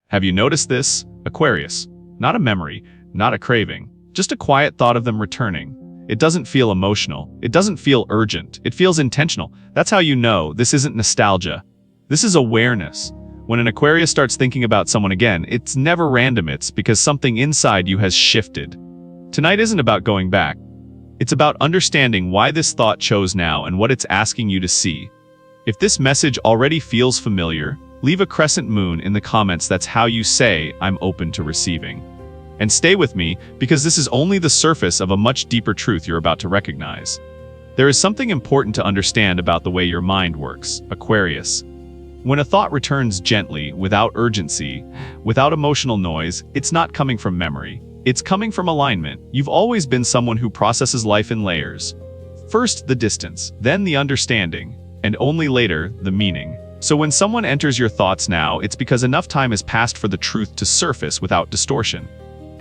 Have you noticed this, Aquarius? Not a memory, not a craving, just a quiet thought of them returning. It doesn't feel emotional. It doesn't feel urgent. It feels intentional. That's how you know this isn't nostalgia. This is awareness. When an Aquarius starts thinking about someone again, it's never random. It's because something inside you has shifted. Tonight isn't about going back. It's about understanding why this thought chose now and what it's asking you to see. If this message already feels familiar, leave a crescent moon in the comments. That's how you say, I'm open to receiving. And stay with me, because this is only the surface of a much deeper truth you're about to recognize. There is something important to understand about the way your mind works, Aquarius. When a thought returns gently, without urgency, without emotional noise, it's not coming from memory. It's coming from alignment. You've always been someone who processes life in layers. First, the distance, then the understanding, and only later, the meaning. So when someone enters your thoughts now, it's because enough time has passed for the truth to surface without distortion.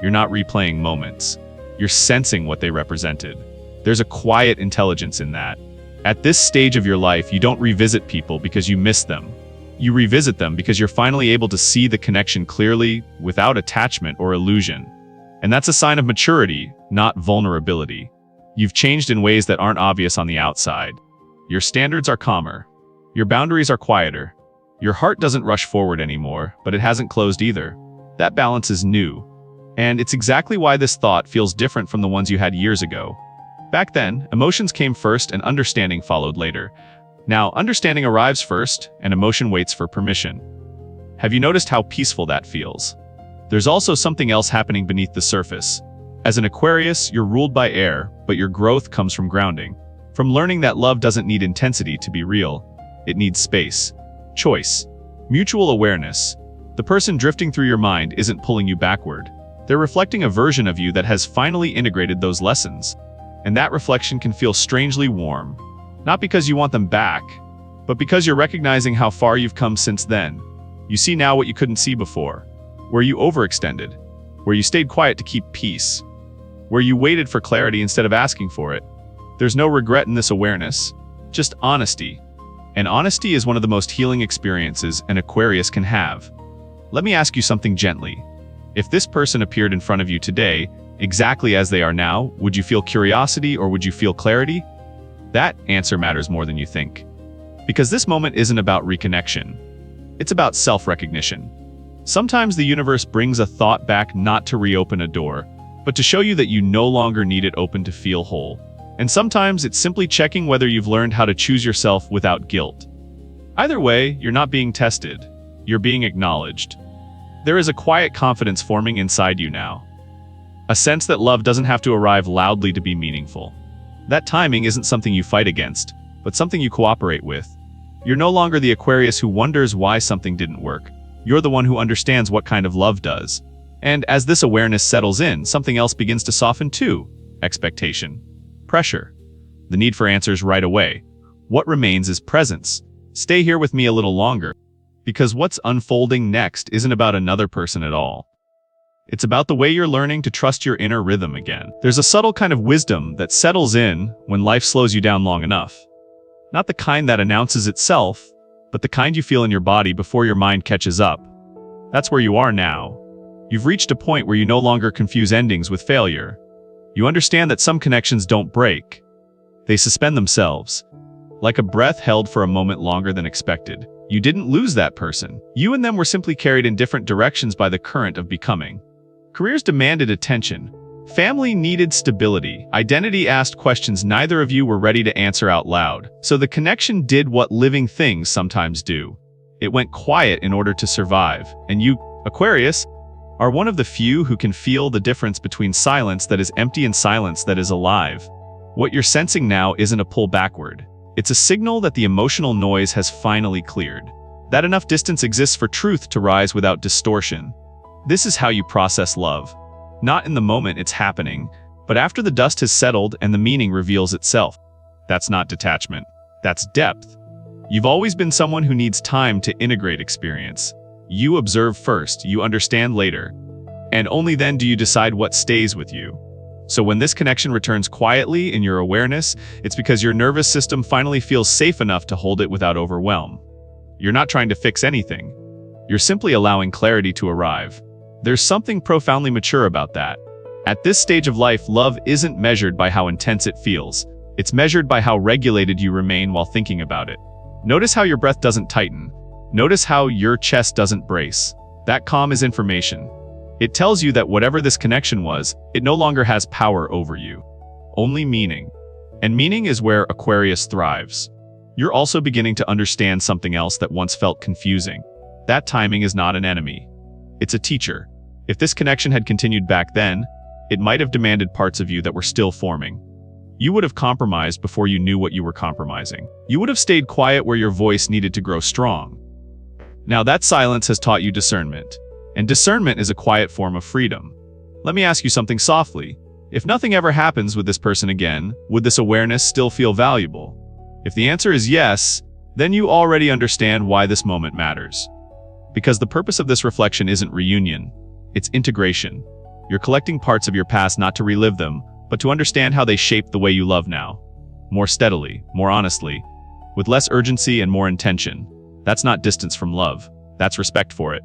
You're not replaying moments. You're sensing what they represented. There's a quiet intelligence in that. At this stage of your life, you don't revisit people because you miss them. You revisit them because you're finally able to see the connection clearly, without attachment or illusion. And that's a sign of maturity, not vulnerability. You've changed in ways that aren't obvious on the outside. Your standards are calmer. Your boundaries are quieter. Your heart doesn't rush forward anymore, but it hasn't closed either. That balance is new. And it's exactly why this thought feels different from the ones you had years ago. Back then, emotions came first and understanding followed later. Now, understanding arrives first, and emotion waits for permission. Have you noticed how peaceful that feels? There's also something else happening beneath the surface. As an Aquarius, you're ruled by air, but your growth comes from grounding. From learning that love doesn't need intensity to be real. It needs space, choice, mutual awareness. The person drifting through your mind isn't pulling you backward. They're reflecting a version of you that has finally integrated those lessons. And that reflection can feel strangely warm. Not because you want them back, but because you're recognizing how far you've come since then. You see now what you couldn't see before. Where you overextended. Where you stayed quiet to keep peace. Where you waited for clarity instead of asking for it. There's no regret in this awareness, just honesty. And honesty is one of the most healing experiences an Aquarius can have. Let me ask you something gently. If this person appeared in front of you today, exactly as they are now, would you feel curiosity or would you feel clarity? That answer matters more than you think. Because this moment isn't about reconnection. It's about self-recognition. Sometimes the universe brings a thought back not to reopen a door, but to show you that you no longer need it open to feel whole. And sometimes it's simply checking whether you've learned how to choose yourself without guilt. Either way, you're not being tested. You're being acknowledged. There is a quiet confidence forming inside you now. A sense that love doesn't have to arrive loudly to be meaningful. That timing isn't something you fight against, but something you cooperate with. You're no longer the Aquarius who wonders why something didn't work. You're the one who understands what kind of love does. And as this awareness settles in, something else begins to soften too. Expectation. Pressure. The need for answers right away. What remains is presence. Stay here with me a little longer. Because what's unfolding next isn't about another person at all. It's about the way you're learning to trust your inner rhythm again. There's a subtle kind of wisdom that settles in when life slows you down long enough. Not the kind that announces itself, but the kind you feel in your body before your mind catches up. That's where you are now. You've reached a point where you no longer confuse endings with failure. You understand that some connections don't break. They suspend themselves. Like a breath held for a moment longer than expected. You didn't lose that person. You and them were simply carried in different directions by the current of becoming. Careers demanded attention. Family needed stability. Identity asked questions neither of you were ready to answer out loud. So the connection did what living things sometimes do. It went quiet in order to survive. And you, Aquarius, are one of the few who can feel the difference between silence that is empty and silence that is alive. What you're sensing now isn't a pull backward. It's a signal that the emotional noise has finally cleared. That enough distance exists for truth to rise without distortion. This is how you process love. Not in the moment it's happening, but after the dust has settled and the meaning reveals itself. That's not detachment. That's depth. You've always been someone who needs time to integrate experience. You observe first, you understand later. And only then do you decide what stays with you. So when this connection returns quietly in your awareness, it's because your nervous system finally feels safe enough to hold it without overwhelm. You're not trying to fix anything. You're simply allowing clarity to arrive. There's something profoundly mature about that. At this stage of life, love isn't measured by how intense it feels. It's measured by how regulated you remain while thinking about it. Notice how your breath doesn't tighten. Notice how your chest doesn't brace. That calm is information. It tells you that whatever this connection was, it no longer has power over you. Only meaning. And meaning is where Aquarius thrives. You're also beginning to understand something else that once felt confusing. That timing is not an enemy. It's a teacher. If this connection had continued back then, it might have demanded parts of you that were still forming. You would have compromised before you knew what you were compromising. You would have stayed quiet where your voice needed to grow strong. Now that silence has taught you discernment. And discernment is a quiet form of freedom. Let me ask you something softly. If nothing ever happens with this person again, would this awareness still feel valuable? If the answer is yes, then you already understand why this moment matters. Because the purpose of this reflection isn't reunion, it's integration. You're collecting parts of your past not to relive them, but to understand how they shape the way you love now. More steadily, more honestly, with less urgency and more intention. That's not distance from love, that's respect for it.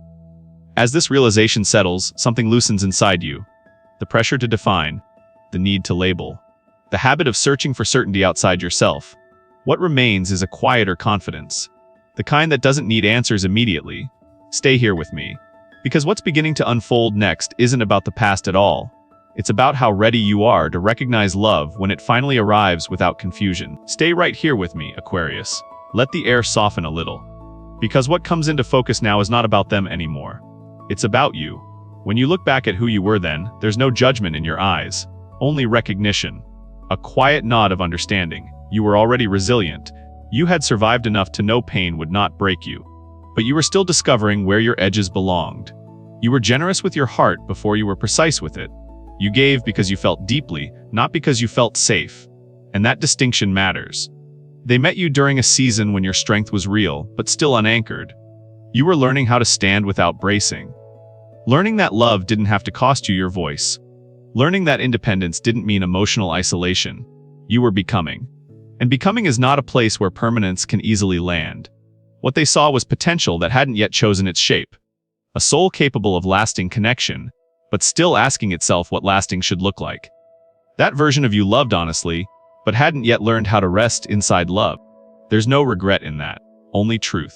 As this realization settles, something loosens inside you. The pressure to define, the need to label, the habit of searching for certainty outside yourself. What remains is a quieter confidence, the kind that doesn't need answers immediately. Stay here with me, because what's beginning to unfold next isn't about the past at all. It's about how ready you are to recognize love when it finally arrives without confusion. Stay right here with me, Aquarius. Let the air soften a little. Because what comes into focus now is not about them anymore. It's about you. When you look back at who you were then, there's no judgment in your eyes, only recognition. A quiet nod of understanding. You were already resilient. You had survived enough to know pain would not break you. But you were still discovering where your edges belonged. You were generous with your heart before you were precise with it. You gave because you felt deeply, not because you felt safe. And that distinction matters. They met you during a season when your strength was real, but still unanchored. You were learning how to stand without bracing. Learning that love didn't have to cost you your voice. Learning that independence didn't mean emotional isolation. You were becoming. And becoming is not a place where permanence can easily land. What they saw was potential that hadn't yet chosen its shape. A soul capable of lasting connection, but still asking itself what lasting should look like. That version of you loved honestly, but hadn't yet learned how to rest inside love. There's no regret in that, only truth.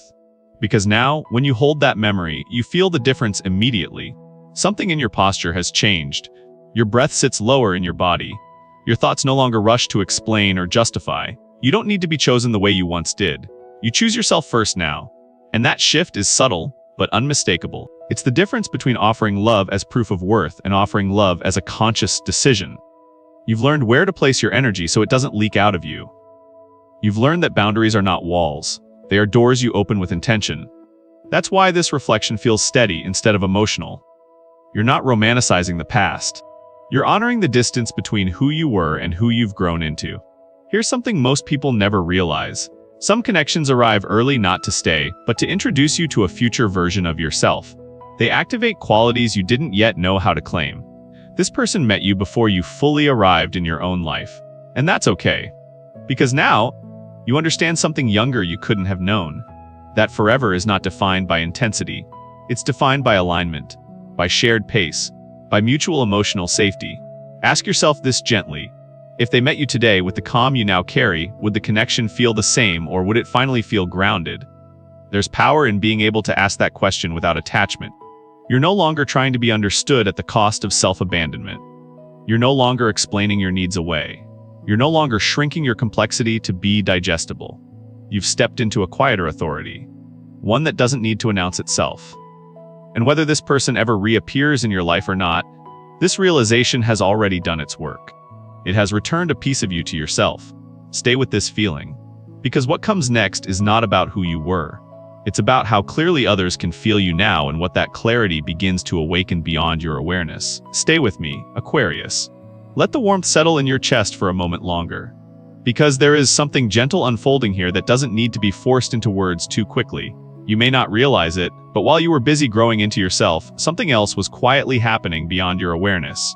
Because now, when you hold that memory, you feel the difference immediately. Something in your posture has changed. Your breath sits lower in your body. Your thoughts no longer rush to explain or justify. You don't need to be chosen the way you once did. You choose yourself first now. And that shift is subtle, but unmistakable. It's the difference between offering love as proof of worth and offering love as a conscious decision. You've learned where to place your energy so it doesn't leak out of you. You've learned that boundaries are not walls. They are doors you open with intention. That's why this reflection feels steady instead of emotional. You're not romanticizing the past. You're honoring the distance between who you were and who you've grown into. Here's something most people never realize. Some connections arrive early not to stay, but to introduce you to a future version of yourself. They activate qualities you didn't yet know how to claim. This person met you before you fully arrived in your own life. And that's okay. Because now, you understand something younger you couldn't have known. That forever is not defined by intensity. It's defined by alignment, by shared pace, by mutual emotional safety. Ask yourself this gently. If they met you today with the calm you now carry, would the connection feel the same or would it finally feel grounded? There's power in being able to ask that question without attachment. You're no longer trying to be understood at the cost of self-abandonment. You're no longer explaining your needs away. You're no longer shrinking your complexity to be digestible. You've stepped into a quieter authority, one that doesn't need to announce itself. And whether this person ever reappears in your life or not, this realization has already done its work. It has returned a piece of you to yourself. Stay with this feeling. Because what comes next is not about who you were. It's about how clearly others can feel you now and what that clarity begins to awaken beyond your awareness. Stay with me, Aquarius. Let the warmth settle in your chest for a moment longer. Because there is something gentle unfolding here that doesn't need to be forced into words too quickly. You may not realize it, but while you were busy growing into yourself, something else was quietly happening beyond your awareness.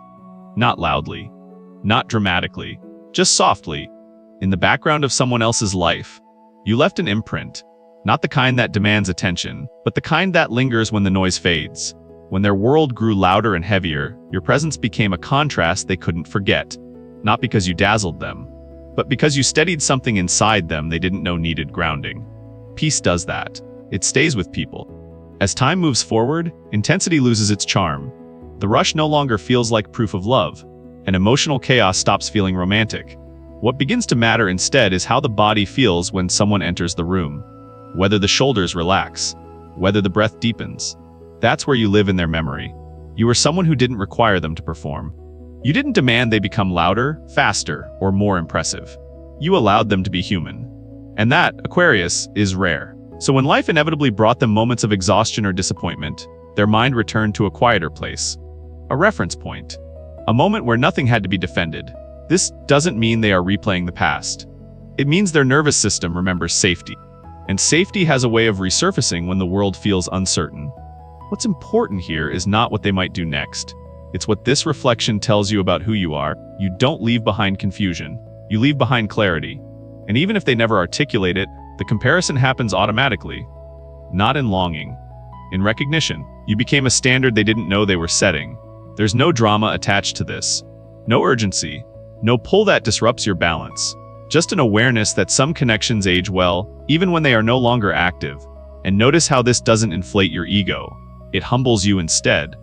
Not loudly. Not dramatically. Just softly. In the background of someone else's life. You left an imprint. Not the kind that demands attention, but the kind that lingers when the noise fades. When their world grew louder and heavier, your presence became a contrast they couldn't forget. Not because you dazzled them, but because you steadied something inside them they didn't know needed grounding. Peace does that. It stays with people. As time moves forward, intensity loses its charm. The rush no longer feels like proof of love, and emotional chaos stops feeling romantic. What begins to matter instead is how the body feels when someone enters the room. Whether the shoulders relax, whether the breath deepens. That's where you live in their memory. You were someone who didn't require them to perform. You didn't demand they become louder, faster, or more impressive. You allowed them to be human. And that, Aquarius, is rare. So when life inevitably brought them moments of exhaustion or disappointment, their mind returned to a quieter place. A reference point. A moment where nothing had to be defended. This doesn't mean they are replaying the past. It means their nervous system remembers safety. And safety has a way of resurfacing when the world feels uncertain. What's important here is not what they might do next. It's what this reflection tells you about who you are. You don't leave behind confusion. You leave behind clarity. And even if they never articulate it, the comparison happens automatically. Not in longing. In recognition. You became a standard they didn't know they were setting. There's no drama attached to this. No urgency. No pull that disrupts your balance. Just an awareness that some connections age well, even when they are no longer active. And notice how this doesn't inflate your ego. It humbles you instead.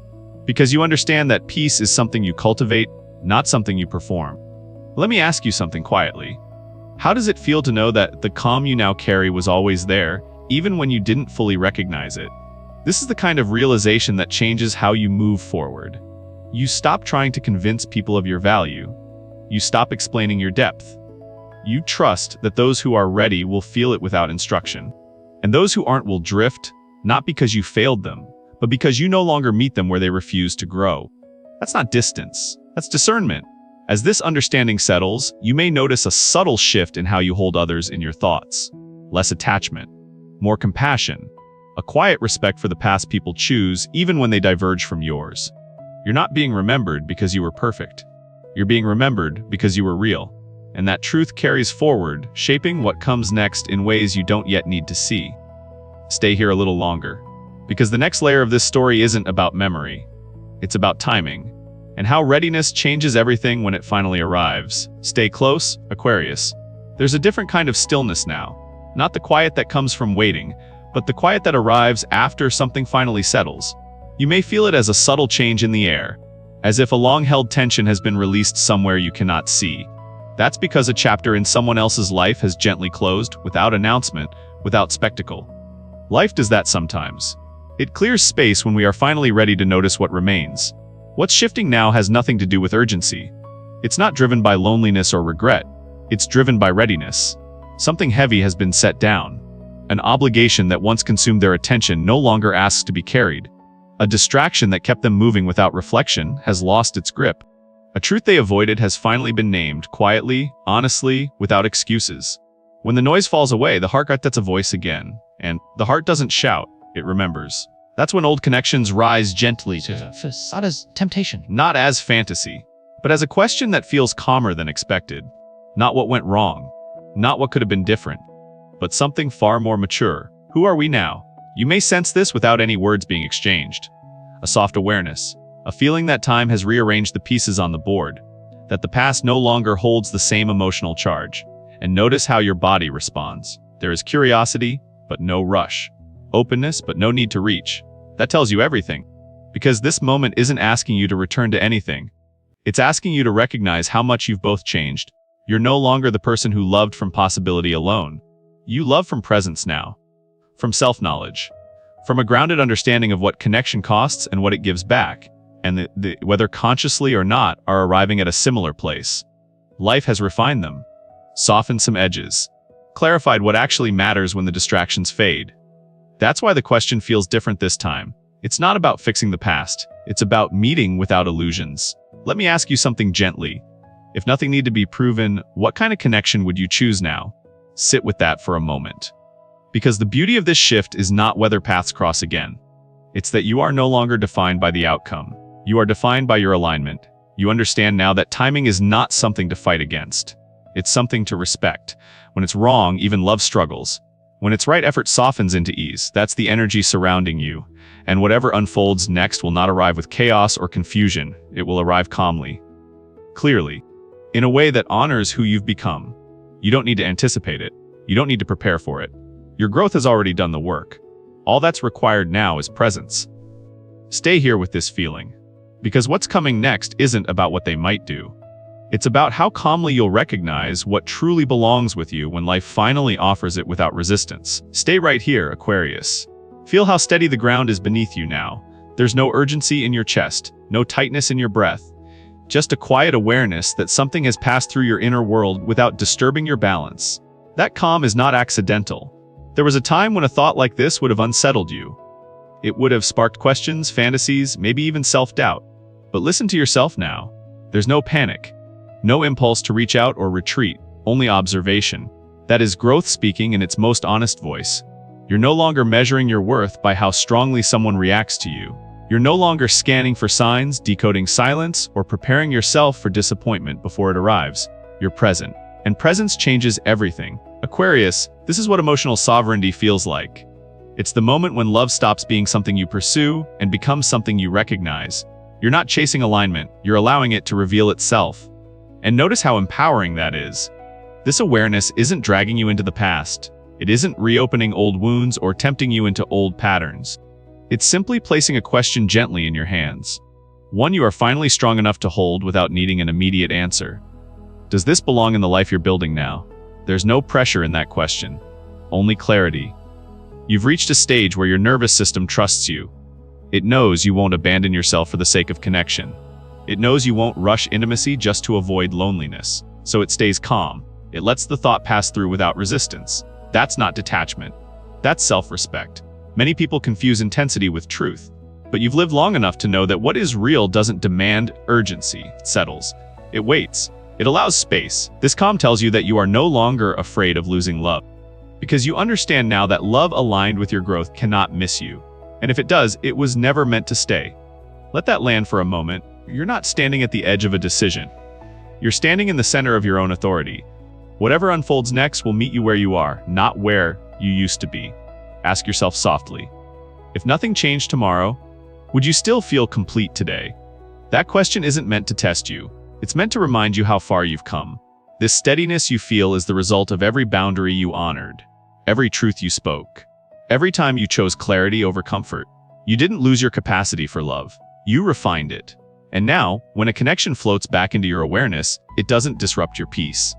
Because you understand that peace is something you cultivate, not something you perform. Let me ask you something quietly. How does it feel to know that the calm you now carry was always there, even when you didn't fully recognize it? This is the kind of realization that changes how you move forward. You stop trying to convince people of your value. You stop explaining your depth. You trust that those who are ready will feel it without instruction. And those who aren't will drift, not because you failed them, but because you no longer meet them where they refuse to grow. That's not distance. That's discernment. As this understanding settles, you may notice a subtle shift in how you hold others in your thoughts. Less attachment, more compassion, a quiet respect for the paths people choose even when they diverge from yours. You're not being remembered because you were perfect. You're being remembered because you were real. And that truth carries forward, shaping what comes next in ways you don't yet need to see. Stay here a little longer. Because the next layer of this story isn't about memory. It's about timing, and how readiness changes everything when it finally arrives. Stay close, Aquarius. There's a different kind of stillness now. Not the quiet that comes from waiting, but the quiet that arrives after something finally settles. You may feel it as a subtle change in the air, as if a long-held tension has been released somewhere you cannot see. That's because a chapter in someone else's life has gently closed, without announcement, without spectacle. Life does that sometimes. It clears space when we are finally ready to notice what remains. What's shifting now has nothing to do with urgency. It's not driven by loneliness or regret. It's driven by readiness. Something heavy has been set down. An obligation that once consumed their attention no longer asks to be carried. A distraction that kept them moving without reflection has lost its grip. A truth they avoided has finally been named, quietly, honestly, without excuses. When the noise falls away, the heart gets a voice again. And the heart doesn't shout. It remembers. That's when old connections rise gently to Not as temptation. not as fantasy, but as a question that feels calmer than expected. Not what went wrong, not what could have been different, but something far more mature. Who are we now? You may sense this without any words being exchanged. A soft awareness, a feeling that time has rearranged the pieces on the board, that the past no longer holds the same emotional charge. And notice how your body responds. There is curiosity, but no rush. Openness, but no need to reach. That tells you everything. Because this moment isn't asking you to return to anything. It's asking you to recognize how much you've both changed. You're no longer the person who loved from possibility alone. You love from presence now. From self-knowledge. From a grounded understanding of what connection costs and what it gives back. And whether consciously or not, are arriving at a similar place. Life has refined them. Softened some edges. Clarified what actually matters when the distractions fade. That's why the question feels different this time. It's not about fixing the past. It's about meeting without illusions. Let me ask you something gently. If nothing needed to be proven, what kind of connection would you choose now? Sit with that for a moment. Because the beauty of this shift is not whether paths cross again. It's that you are no longer defined by the outcome. You are defined by your alignment. You understand now that timing is not something to fight against. It's something to respect. When it's wrong, even love struggles. When it's right, effort softens into ease. That's the energy surrounding you. And whatever unfolds next will not arrive with chaos or confusion. It will arrive calmly, clearly, in a way that honors who you've become. You don't need to anticipate it. You don't need to prepare for it. Your growth has already done the work. All that's required now is presence. Stay here with this feeling, because what's coming next isn't about what they might do. It's about how calmly you'll recognize what truly belongs with you when life finally offers it without resistance. Stay right here, Aquarius. Feel how steady the ground is beneath you now. There's no urgency in your chest, no tightness in your breath. Just a quiet awareness that something has passed through your inner world without disturbing your balance. That calm is not accidental. There was a time when a thought like this would have unsettled you. It would have sparked questions, fantasies, maybe even self-doubt. But listen to yourself now. There's no panic. No impulse to reach out or retreat, only observation. That is growth speaking in its most honest voice. You're no longer measuring your worth by how strongly someone reacts to you. You're no longer scanning for signs, decoding silence, or preparing yourself for disappointment before it arrives. You're present. And presence changes everything. Aquarius, this is what emotional sovereignty feels like. It's the moment when love stops being something you pursue and becomes something you recognize. You're not chasing alignment, you're allowing it to reveal itself. And notice how empowering that is. This awareness isn't dragging you into the past. It isn't reopening old wounds or tempting you into old patterns. It's simply placing a question gently in your hands. One you are finally strong enough to hold without needing an immediate answer. Does this belong in the life you're building now? There's no pressure in that question. Only clarity. You've reached a stage where your nervous system trusts you. It knows you won't abandon yourself for the sake of connection. It knows you won't rush intimacy just to avoid loneliness. So it stays calm. It lets the thought pass through without resistance. That's not detachment. That's self-respect. Many people confuse intensity with truth. But you've lived long enough to know that what is real doesn't demand urgency. It settles. It waits. It allows space. This calm tells you that you are no longer afraid of losing love. Because you understand now that love aligned with your growth cannot miss you. And if it does, it was never meant to stay. Let that land for a moment. You're not standing at the edge of a decision. You're standing in the center of your own authority. Whatever unfolds next will meet you where you are, not where you used to be. Ask yourself softly, if nothing changed tomorrow, would you still feel complete today? That question isn't meant to test you. It's meant to remind you how far you've come. This steadiness you feel is the result of every boundary you honored, every truth you spoke, every time you chose clarity over comfort. You didn't lose your capacity for love. You refined it. And now, when a connection floats back into your awareness, it doesn't disrupt your peace.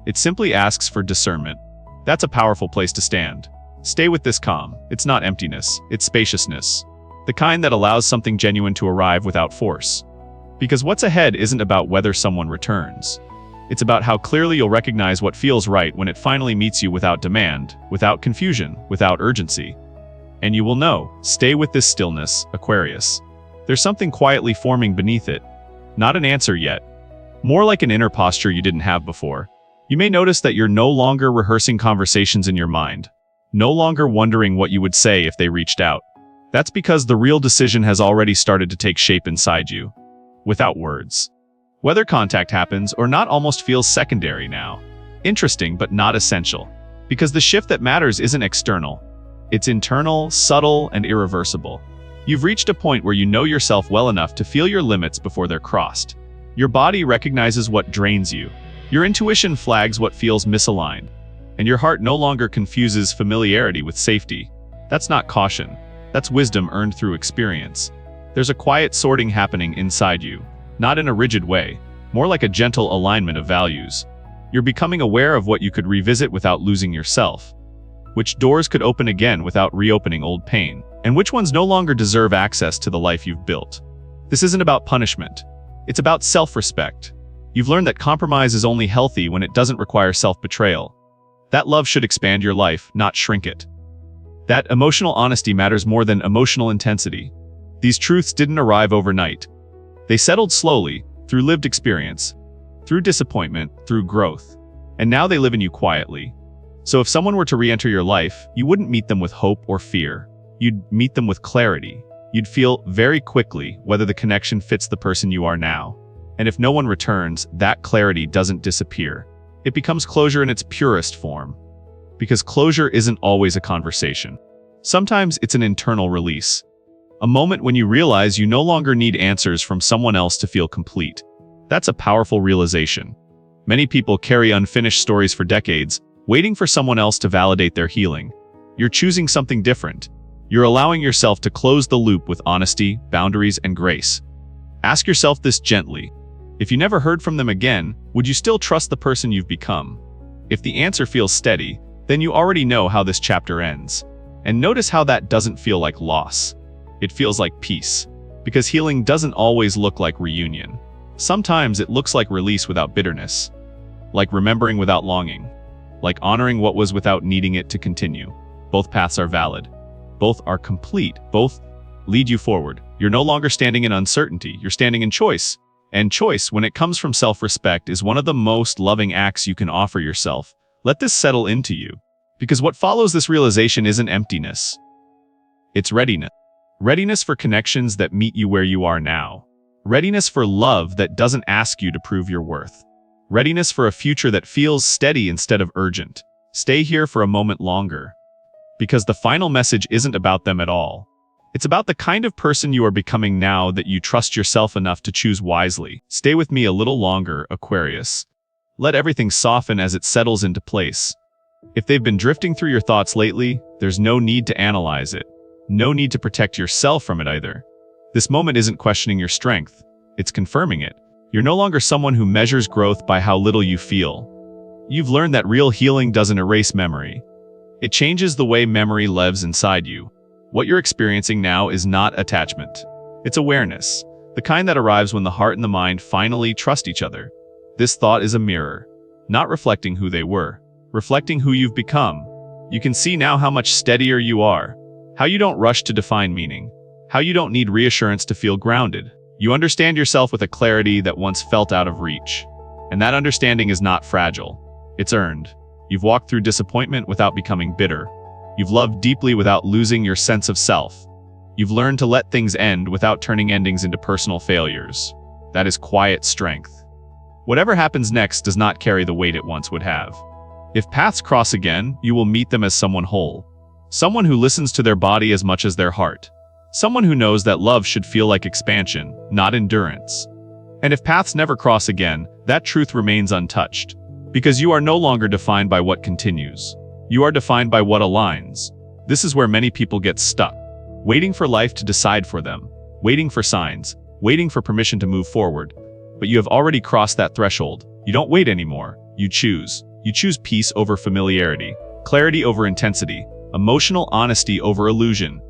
It simply asks for discernment. That's a powerful place to stand. Stay with this calm. It's not emptiness, it's spaciousness. The kind that allows something genuine to arrive without force. Because what's ahead isn't about whether someone returns. It's about how clearly you'll recognize what feels right when it finally meets you without demand, without confusion, without urgency. And you will know. Stay with this stillness, Aquarius. There's something quietly forming beneath it. Not an answer yet. More like an inner posture you didn't have before. You may notice that you're no longer rehearsing conversations in your mind. No longer wondering what you would say if they reached out. That's because the real decision has already started to take shape inside you. Without words. Whether contact happens or not almost feels secondary now. Interesting, but not essential. Because the shift that matters isn't external. It's internal, subtle, and irreversible. You've reached a point where you know yourself well enough to feel your limits before they're crossed. Your body recognizes what drains you. Your intuition flags what feels misaligned. And your heart no longer confuses familiarity with safety. That's not caution. That's wisdom earned through experience. There's a quiet sorting happening inside you. Not in a rigid way, more like a gentle alignment of values. You're becoming aware of what you could revisit without losing yourself. Which doors could open again without reopening old pain. And which ones no longer deserve access to the life you've built. This isn't about punishment. It's about self-respect. You've learned that compromise is only healthy when it doesn't require self-betrayal. That love should expand your life, not shrink it. That emotional honesty matters more than emotional intensity. These truths didn't arrive overnight. They settled slowly, through lived experience, through disappointment, through growth. And now they live in you quietly. So if someone were to re-enter your life, you wouldn't meet them with hope or fear. You'd meet them with clarity. You'd feel very quickly whether the connection fits the person you are now. And if no one returns, that clarity doesn't disappear. It becomes closure in its purest form. Because closure isn't always a conversation. Sometimes it's an internal release. A moment when you realize you no longer need answers from someone else to feel complete. That's a powerful realization. Many people carry unfinished stories for decades, waiting for someone else to validate their healing. You're choosing something different. You're allowing yourself to close the loop with honesty, boundaries, and grace. Ask yourself this gently. If you never heard from them again, would you still trust the person you've become? If the answer feels steady, then you already know how this chapter ends. And notice how that doesn't feel like loss. It feels like peace. Because healing doesn't always look like reunion. Sometimes it looks like release without bitterness. Like remembering without longing. Like honoring what was without needing it to continue. Both paths are valid. Both are complete. Both lead you forward. You're no longer standing in uncertainty. You're standing in choice. And choice, when it comes from self-respect, is one of the most loving acts you can offer yourself. Let this settle into you. Because what follows this realization isn't emptiness. It's readiness. Readiness for connections that meet you where you are now. Readiness for love that doesn't ask you to prove your worth. Readiness for a future that feels steady instead of urgent. Stay here for a moment longer. Because the final message isn't about them at all. It's about the kind of person you are becoming now that you trust yourself enough to choose wisely. Stay with me a little longer, Aquarius. Let everything soften as it settles into place. If they've been drifting through your thoughts lately, there's no need to analyze it. No need to protect yourself from it either. This moment isn't questioning your strength. It's confirming it. You're no longer someone who measures growth by how little you feel. You've learned that real healing doesn't erase memory. It changes the way memory lives inside you. What you're experiencing now is not attachment. It's awareness, the kind that arrives when the heart and the mind finally trust each other. This thought is a mirror, not reflecting who they were, reflecting who you've become. You can see now how much steadier you are, how you don't rush to define meaning, how you don't need reassurance to feel grounded. You understand yourself with a clarity that once felt out of reach. And that understanding is not fragile. It's earned. You've walked through disappointment without becoming bitter. You've loved deeply without losing your sense of self. You've learned to let things end without turning endings into personal failures. That is quiet strength. Whatever happens next does not carry the weight it once would have. If paths cross again, you will meet them as someone whole. Someone who listens to their body as much as their heart. Someone who knows that love should feel like expansion, not endurance. And if paths never cross again, that truth remains untouched. Because you are no longer defined by what continues. You are defined by what aligns. This is where many people get stuck. Waiting for life to decide for them. Waiting for signs. Waiting for permission to move forward. But you have already crossed that threshold. You don't wait anymore. You choose. You choose peace over familiarity. Clarity over intensity. Emotional honesty over illusion.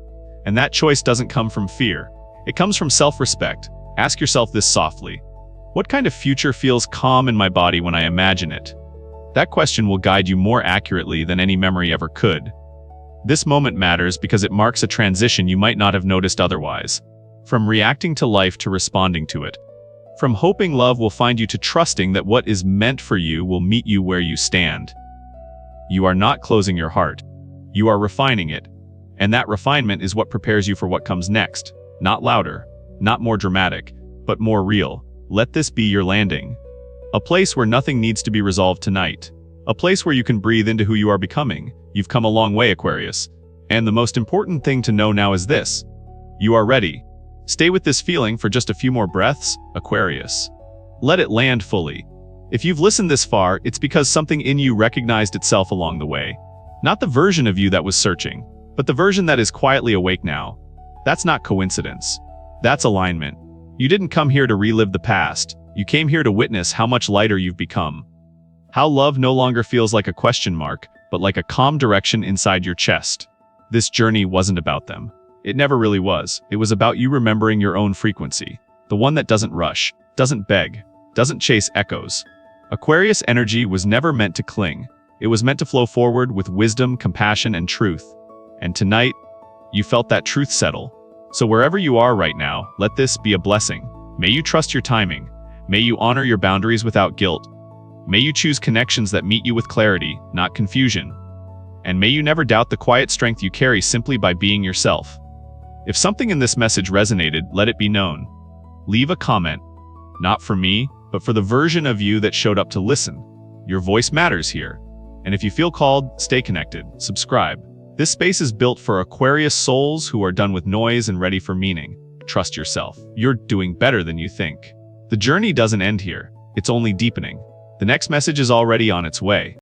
And that choice doesn't come from fear. It comes from self-respect. Ask yourself this softly. What kind of future feels calm in my body when I imagine it? That question will guide you more accurately than any memory ever could. This moment matters because it marks a transition you might not have noticed otherwise. From reacting to life to responding to it. From hoping love will find you to trusting that what is meant for you will meet you where you stand. You are not closing your heart. You are refining it. And that refinement is what prepares you for what comes next. Not louder, not more dramatic, but more real. Let this be your landing. A place where nothing needs to be resolved tonight. A place where you can breathe into who you are becoming. You've come a long way, Aquarius. And the most important thing to know now is this. You are ready. Stay with this feeling for just a few more breaths, Aquarius. Let it land fully. If you've listened this far, it's because something in you recognized itself along the way. Not the version of you that was searching, but the version that is quietly awake now. That's not coincidence. That's alignment. You didn't come here to relive the past. You came here to witness how much lighter you've become. How love no longer feels like a question mark, but like a calm direction inside your chest. This journey wasn't about them. It never really was. It was about you remembering your own frequency. The one that doesn't rush, doesn't beg, doesn't chase echoes. Aquarius energy was never meant to cling. It was meant to flow forward with wisdom, compassion, and truth. And tonight, you felt that truth settle. So wherever you are right now, let this be a blessing. May you trust your timing. May you honor your boundaries without guilt. May you choose connections that meet you with clarity, not confusion. And may you never doubt the quiet strength you carry simply by being yourself. If something in this message resonated, let it be known. Leave a comment. Not for me, but for the version of you that showed up to listen. Your voice matters here. And if you feel called, stay connected, subscribe. This space is built for Aquarius souls who are done with noise and ready for meaning. Trust yourself. You're doing better than you think. The journey doesn't end here. It's only deepening. The next message is already on its way.